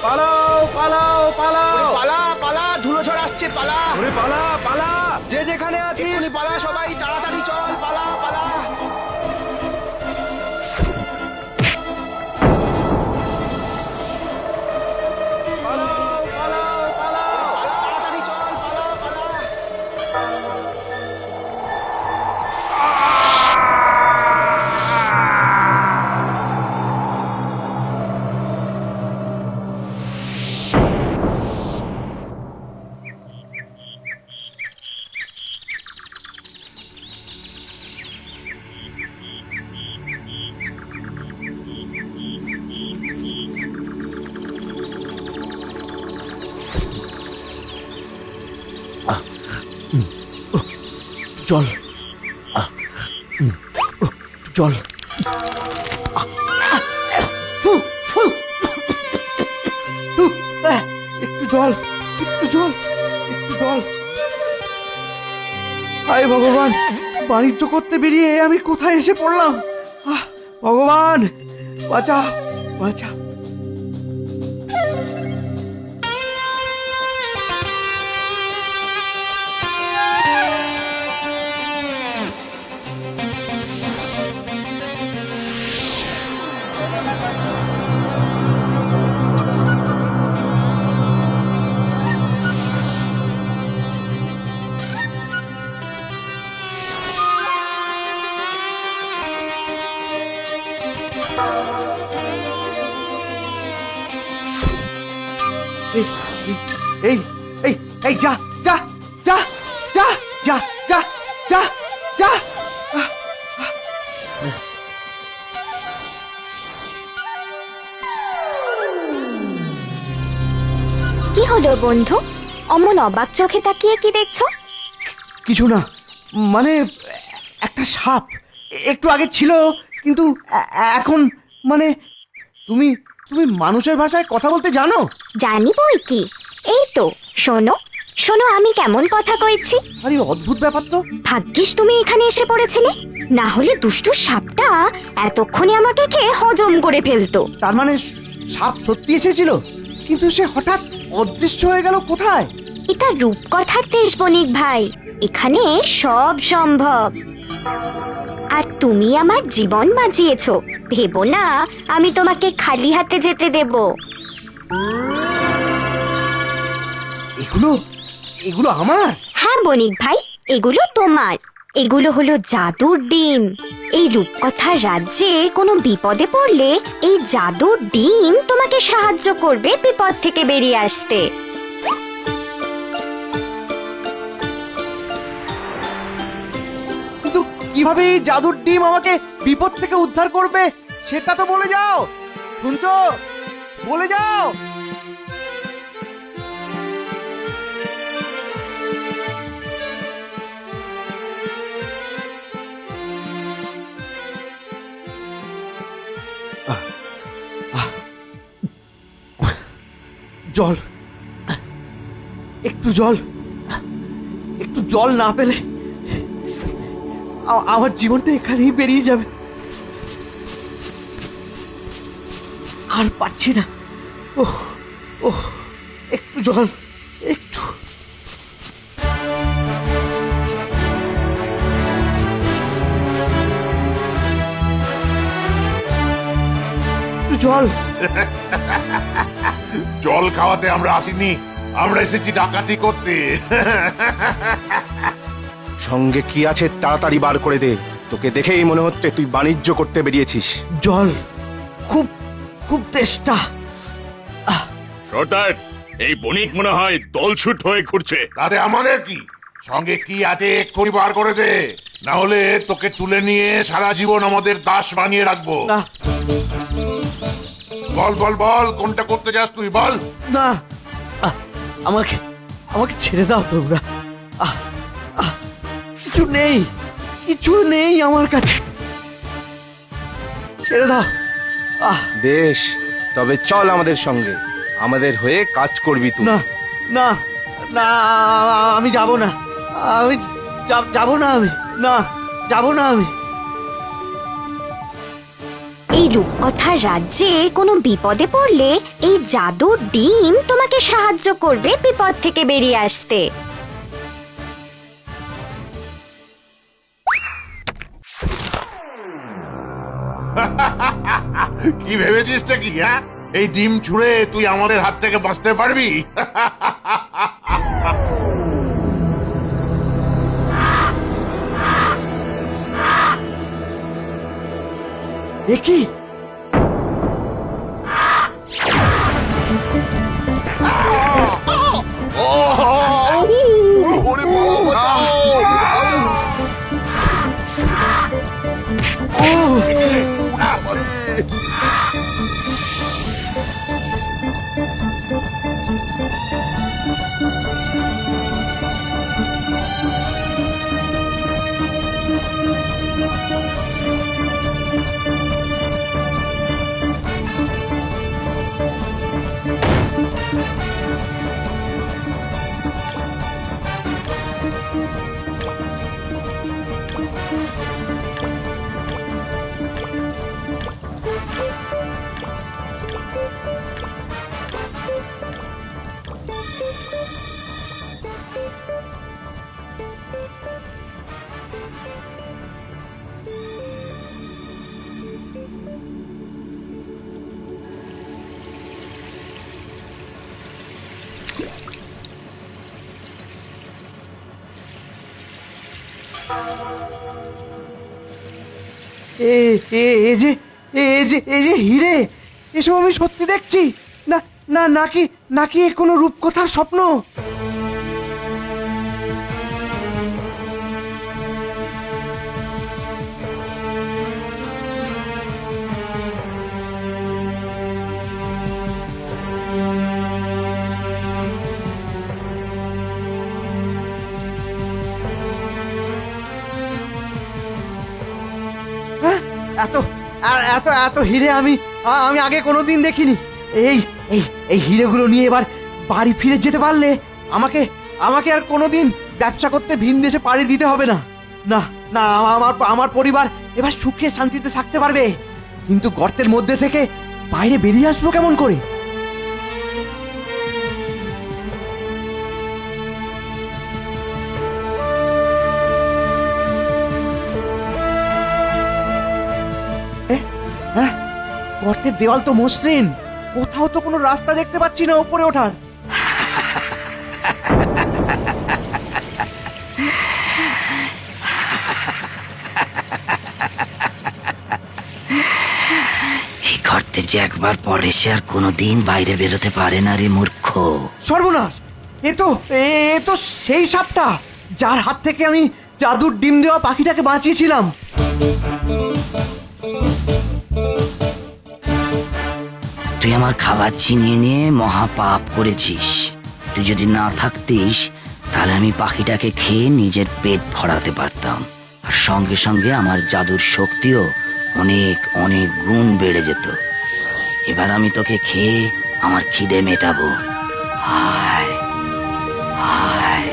পালাও পালাও পালাও, পালা পালা, ধুলোঝড় আসছে, পালা। ওরে পালা পালা, যে যেখানে আছিস এক্ষুনি পালা, সবাই তাড়াতাড়ি চল, পালা পালা। পালাও পালাও পালাও। তাড়াতাড়ি চল, পালা পালা। জল জল একটু জল, একটু জল, একটু জল। হায় ভগবান, বাণিজ্য করতে বেরিয়ে আমি কোথায় এসে পড়লাম? ভগবান বাঁচা বাঁচা। এই এই এই যা যা যা যা যা যা যা যা। কি হলো বন্ধু, অমন অবাক চোখে তাকিয়ে কি দেখছো? কিছু না, মানে একটা সাপ একটু আগে ছিল, কিন্তু এখন মানে তুমি তুমি মানুষের ভাষায় কথা বলতে জানো? জানি বই কি, এই তো শোনো শোনো আমি কেমন কথা কইছি। আরে অদ্ভুত ব্যাপার তো। ভাগ্যিস তুমি এখানে এসে পড়েছিলে, না হলে দুষ্টু সাপটা এতক্ষণে আমাকে খেয়ে হজম করে ফেলতো। তার মানে সাপ সত্যি এসেছিল, কিন্তু সে হঠাৎ অদৃশ্য হয়ে গেল কোথায়? এটা রূপকথার দেশ বণিক ভাই, এখানে সব সম্ভব। আর তুমি আমার জীবন বাঁচিয়েছো, ভেবো না আমি তোমাকে খালি হাতে যেতে দেব। এগুলো এগুলো আমার? হ্যাঁ বণিক ভাই, এগুলো তোমার। এগুলো হলো জাদুর ডিম। এই রূপকথার রাজ্যে কোনো বিপদে পড়লে এই জাদুর ডিম তোমাকে সাহায্য করবে বিপদ থেকে বেরিয়ে আসতে। কিন্তু কিভাবে এই জাদুর ডিম আমাকে বিপদ থেকে উদ্ধার করবে সেটা তো বলে যাও। শুনছো? বলে যাও। জল, একটু জল, একটু জল না পেলে আমার জীবনটা এখানেই বেরিয়ে যাবে। আর পাচ্ছি না। ওহ ওহ, একটু জল, একটু। জল। জল খাওয়াতে আমরা আসিনি, আমরা এসেছি ডাকাতি করতে। সঙ্গে কি আছে তাড়াতাড়ি বার করে দে, তোকে দেখেই মনে হচ্ছে তুই বাণিজ্য করতে বেরিয়েছিস। জল, খুব খুব তেষ্টা। সর্দার, এই বণিক মনে হয় দলছুট হয়ে ঘুরছে। তাতে আমাদের কি? সঙ্গে কি আছে এক্ষুনি বার করে দে, না হলে তোকে তুলে নিয়ে সারা জীবন আমাদের দাস বানিয়ে রাখবো। না বল বল বল, কোনটা করতে চাস তুই, বল। না, আমাকে আমাকে ছেড়ে দাও তোমরা। কিছু নেই, কিছু নেই আমার কাছে, ছেড়ে দাও। বেশ, তবে চল আমাদের সঙ্গে, আমাদের হয়ে কাজ করবি তুই। না না না, আমি যাব না, আমি যাব না, আমি না যাব না। আমি এই রূপকথার রাজ্যে কোনো বিপদে পড়লে এই জাদুর ডিম তোমাকে সাহায্য করবে বিপদ থেকে বেরিয়ে আসতে। কি ভেবেছিস কি? হ্যাঁ, এই ডিম ছুঁড়ে তুই আমাদের হাত থেকে বাঁচতে পারবি? এ কি? ওরে বাবা, এ এ এ যে এ যে হিরে, এসব আমি সত্যি দেখছি না না নাকি নাকি এ কোনো রূপকথার স্বপ্ন? হ্যাঁ, এত এত এত হিরে আমি আমি আগে কোনোদিন দেখিনি। এই এই এই হিরেগুলো নিয়ে এবার বাড়ি ফিরে যেতে পারলে আমাকে আমাকে আর কোনোদিন ব্যবসা করতে ভিন দেশে পাড়ি দিতে হবে না। না না, আমার আমার পরিবার এবার সুখে শান্তিতে থাকতে পারবে। কিন্তু গর্তের মধ্যে থেকে বাইরে বেরিয়ে আসবো কেমন করে? হ্যাঁ, গর্তের দেওয়াল তো মসৃণ, কোথাও তো কোনো রাস্তা দেখতে পাচ্ছি না উপরে ওঠার। এই গর্তে যে একবার পড়ে সে আর কোনোদিন বাইরে বেরোতে পারে না রে মূর্খ। সর্বনাশ, এ তো সেই সাপটা যার হাত থেকে আমি জাদুর ডিম দেওয়া পাখিটাকে বাঁচিয়েছিলাম। তুই আমার খাবার ছিনিয়ে নিয়ে মহা পাপ করেছিস। তুই যদি না থাকতিস তাহলে আমি পাখিটাকে খেয়ে নিজের পেট ভরাতে পারতাম, আর সঙ্গে সঙ্গে আমার জাদুর শক্তিও অনেক অনেক গুণ বেড়ে যেত। এবার আমি তোকে খেয়ে আমার খিদে মেটাবো। আয় আয়।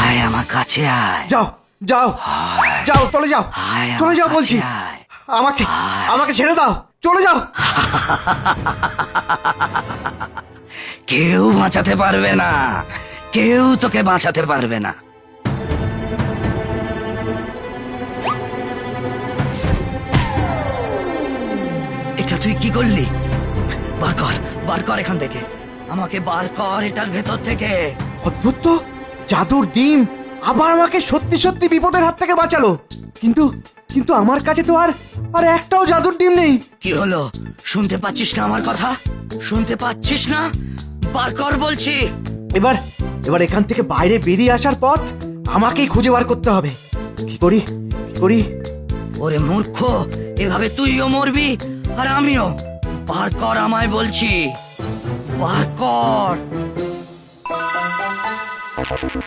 আয় আমার কাছে আয়। যাও যাও যাও, চলে যাও, আয় আমার চলে যাও কাছে বলছি। আয়। আমাকে আমাকে ছেড়ে দাও, চলে যাও। কেউ বাঁচাতে পারবে না, কেউ তোকে বাঁচাতে পারবে না। এটা তুই কি করলি? বার কর এখান থেকে, আমাকে বার কর এটার ভেতর থেকে। অদ্ভুত তো, জাদুর ডিম আবার আমাকে সত্যি সত্যি বিপদের হাত থেকে বাঁচালো। কিন্তু কিন্তু আমার কাছে তো আর একটাও জাদুর ডিম নেই। কি হলো, শুনতে পাচ্ছিস না আমার কথা? শুনতে পাচ্ছিস না? বার কর বলছি। এবার এখান থেকে বাইরে বেরিয়ে আসার পথ আমাকেই খুঁজে বার করতে হবে। কি করি? ওরে মূর্খ, এভাবে তুইও মরবি আর আমিও। বার কর আমায় বলছি, বার কর।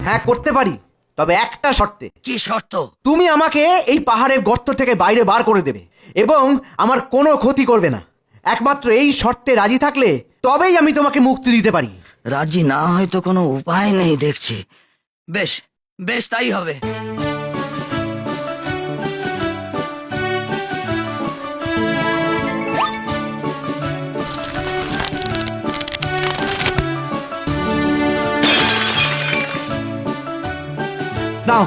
হ্যাঁ, করতে পারি, তবে একটা শর্তে। কি শর্ত? তুমি আমাকে এই পাহাড়ের গর্ত থেকে বাইরে বার করে দেবে এবং আমার কোনো ক্ষতি করবে না। একমাত্র এই শর্তে রাজি থাকলে তবেই আমি তোমাকে মুক্তি দিতে পারি। রাজি না হয়তো কোনো উপায় নেই দেখছি। বেশ বেশ তাই হবে। নাও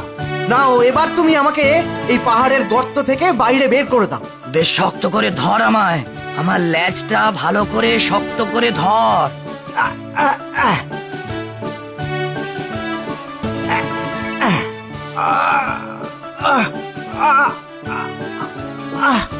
নাও, এবার তুমি আমাকে এই পাহাড়ের গর্ত থেকে বাইরে বের করে দাও। বেশ শক্ত করে ধর আমায়, আমার লেজটা ভালো করে শক্ত করে ধর। আহ, আহ, আহ। আহ, আহ, আহ, আহ, আহ, আহ।